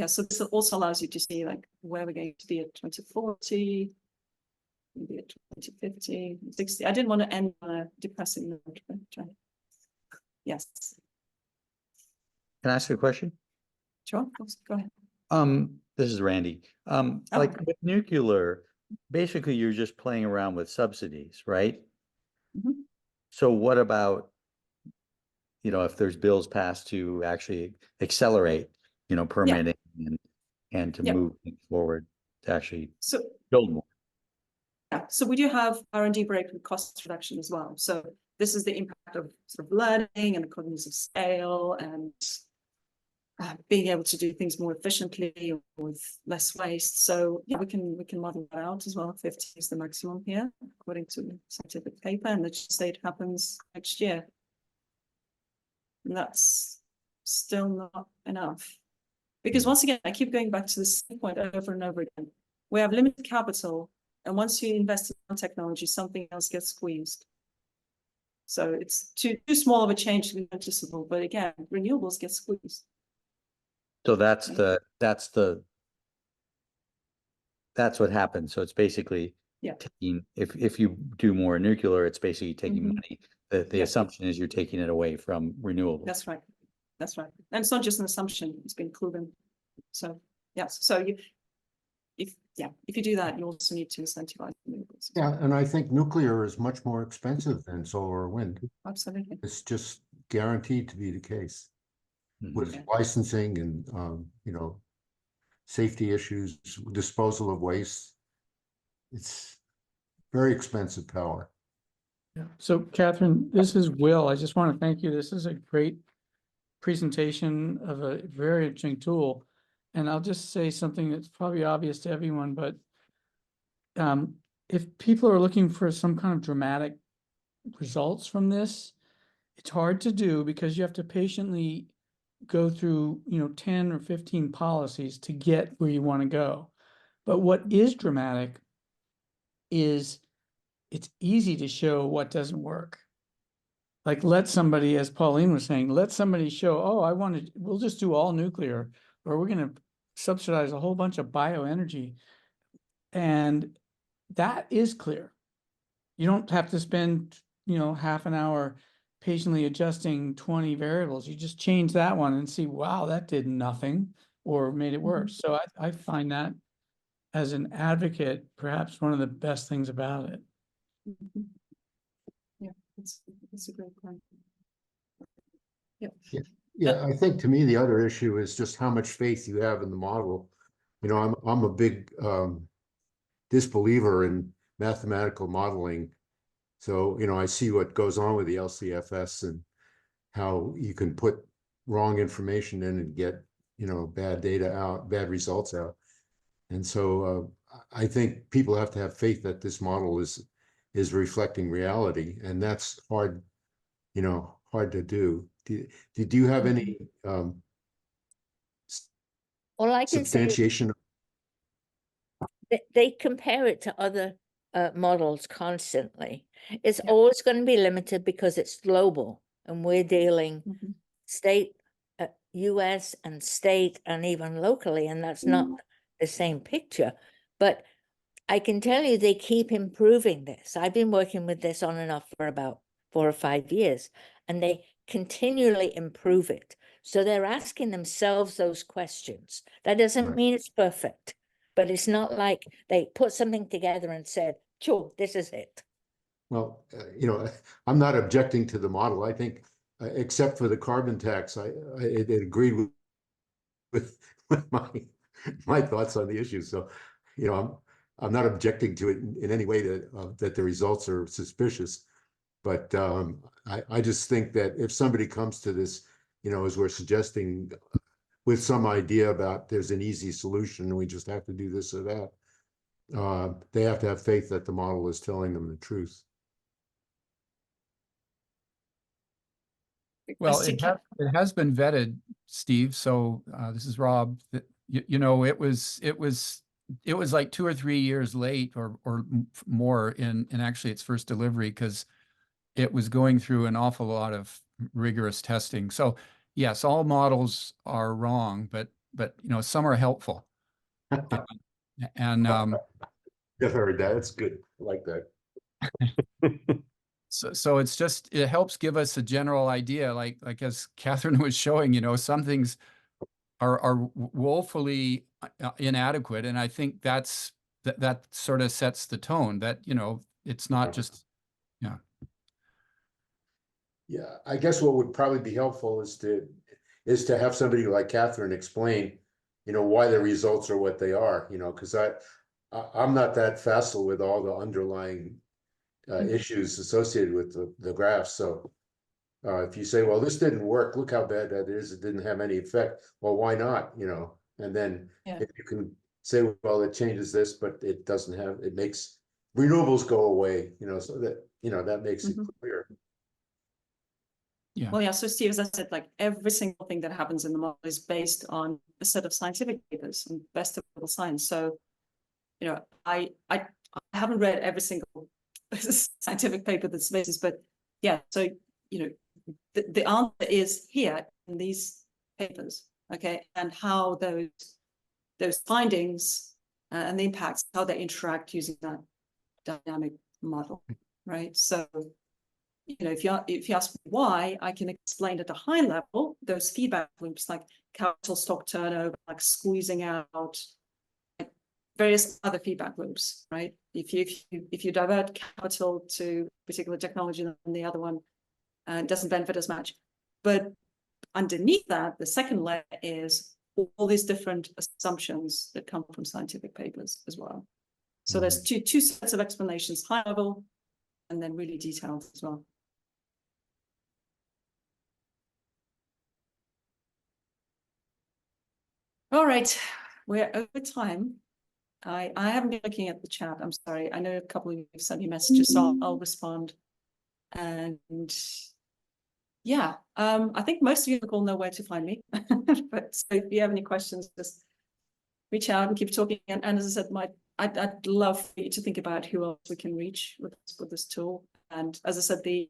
so this also allows you to see like where we're going to be at 2040, maybe at 2050, 60. I didn't want to end on a depressing note, but yes. Can I ask you a question? Sure, go ahead. This is Randy. Like okay. with nuclear, basically you're just playing around with subsidies, right? Mhm. So what about, if there's bills passed to actually accelerate, permitting and to move things forward to actually build more? Yeah, so we do have R&D break with cost reduction as well. So this is the impact of sort of learning and economies of scale and being able to do things more efficiently with less waste. So yeah, we can model that out as well. 50 is the maximum here, according to the scientific paper, and the state happens next year. And that's still not enough. Because once again, I keep going back to the same point over and over again. We have limited capital, and once you invest in one technology, something else gets squeezed. So it's too small of a change to be noticeable, but again, renewables get squeezed. So that's what happens. So it's basically Yeah. taking, if you do more nuclear, it's basically taking Mhm. money. The Yeah. assumption is you're taking it away from renewables. That's right. That's right. And it's not just an assumption, it's been proven. So yes, so if you do that, you also need to incentivize renewables. Yeah, and I think nuclear is much more expensive than solar or wind. Absolutely. It's just guaranteed to be the case with Yeah. licensing and, you know, safety issues, disposal of waste. It's very expensive power. Yeah. So Catherine, this is Will. I just want to thank you. This is a great presentation of a very interesting tool. And I'll just say something that's probably obvious to everyone, but if people are looking for some kind of dramatic results from this, it's hard to do because you have to patiently go through, 10 or 15 policies to get where you want to go. But what is dramatic is it's easy to show what doesn't work. Like let somebody, as Pauline was saying, let somebody show, oh, we'll just do all nuclear, or we're going to subsidize a whole bunch of bioenergy. And that is clear. You don't have to spend, half an hour patiently adjusting 20 variables. You just change that one and see, wow, that did nothing or made it worse. So I find that as an advocate, perhaps one of the best things about it. Mhm. Yeah, it's a great point. Yeah. Yeah, I think to me, the other issue is just how much faith you have in the model. You know, I'm a big disbeliever in mathematical modeling. So, you know, I see what goes on with the LCFS and how you can put wrong information in and get, bad data out, bad results out. And so I think people have to have faith that this model is reflecting reality, and that's hard, hard to do. Do you have any All I can say is substantiation? they compare it to other models constantly. It's always going to be limited because it's global and we're dealing state, US and state and even locally, and that's not the same picture. But I can tell you they keep improving this. I've been working with this on and off for about 4 or 5 years, and they continually improve it. So they're asking themselves those questions. That doesn't mean it's perfect, but it's not like they put something together and said, sure, this is it. Well, I'm not objecting to the model. I think, except for the carbon tax, it agreed with my thoughts on the issue. So, I'm not objecting to it in any way that the results are suspicious. But I just think that if somebody comes to this, as we're suggesting, with some idea about there's an easy solution and we just have to do this or that, they have to have faith that the model is telling them the truth. Well, it has been vetted, Steve. So this is Rob. It was like 2 or 3 years late or more in actually its first delivery because it was going through an awful lot of rigorous testing. So yes, all models are wrong, but some are helpful. And I've heard that. It's good. I like that. So it's just, it helps give us a general idea, like as Catherine was showing, some things are woefully inadequate. And I think that sort of sets the tone that, it's not just, Yeah, I guess what would probably be helpful is to have somebody like Catherine explain, why the results are what they are, because I'm not that facile with all the underlying issues associated with the graphs. So, If you say, well, this didn't work, look how bad that is, it didn't have any effect, well, why not, you know? And then Yeah. if you can say, well, it changes this, but it doesn't have, it makes renewables go away, you know, so that, you know, that makes it Mhm. clear. Yeah. Well, yeah, so Steve, as I said, like every single thing that happens in the model is based on a set of scientific papers and best available science. So, you know, I haven't read every single scientific paper that's basis, but yeah, so, you know, the answer is here in these papers, okay, and how those findings and the impacts, how they interact using that dynamic model, right? So, you know, if you ask me why, I can explain at a high level those feedback loops like capital stock turnover, like squeezing out, like various other feedback loops, right? If you divert capital to a particular technology than the other one, it doesn't benefit as much. But underneath that, the second layer is all these different assumptions that come from scientific papers as well. So there's two sets of explanations, high level and then really detailed as well. All right, we're over time. I haven't been looking at the chat. I'm sorry. I know a couple of you have sent me messages, so I'll respond. And yeah, I think most of you all know where to find me. But so if you have any questions, just reach out and keep talking. And as I said, I'd love for you to think about who else we can reach with this tool. And as I said, the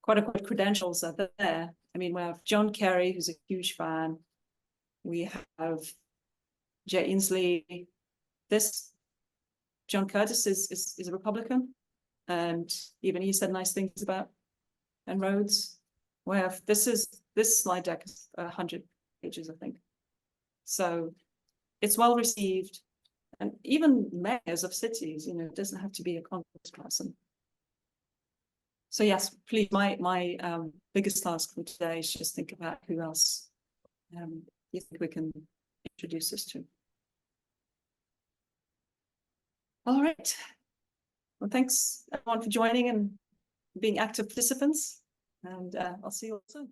quote-unquote credentials are there. I mean, we have John Kerry, who's a huge fan. We have Jay Inslee. This John Curtis is a Republican, and even he said nice things about En-ROADS. We have this slide deck is 100 pages, I think. So it's well received, and even mayors of cities, you know, it doesn't have to be a Congress person. So yes, please, my biggest task for today is just think about who else you think we can introduce this to. All right. Well, thanks everyone for joining and being active participants, and I'll see you all soon.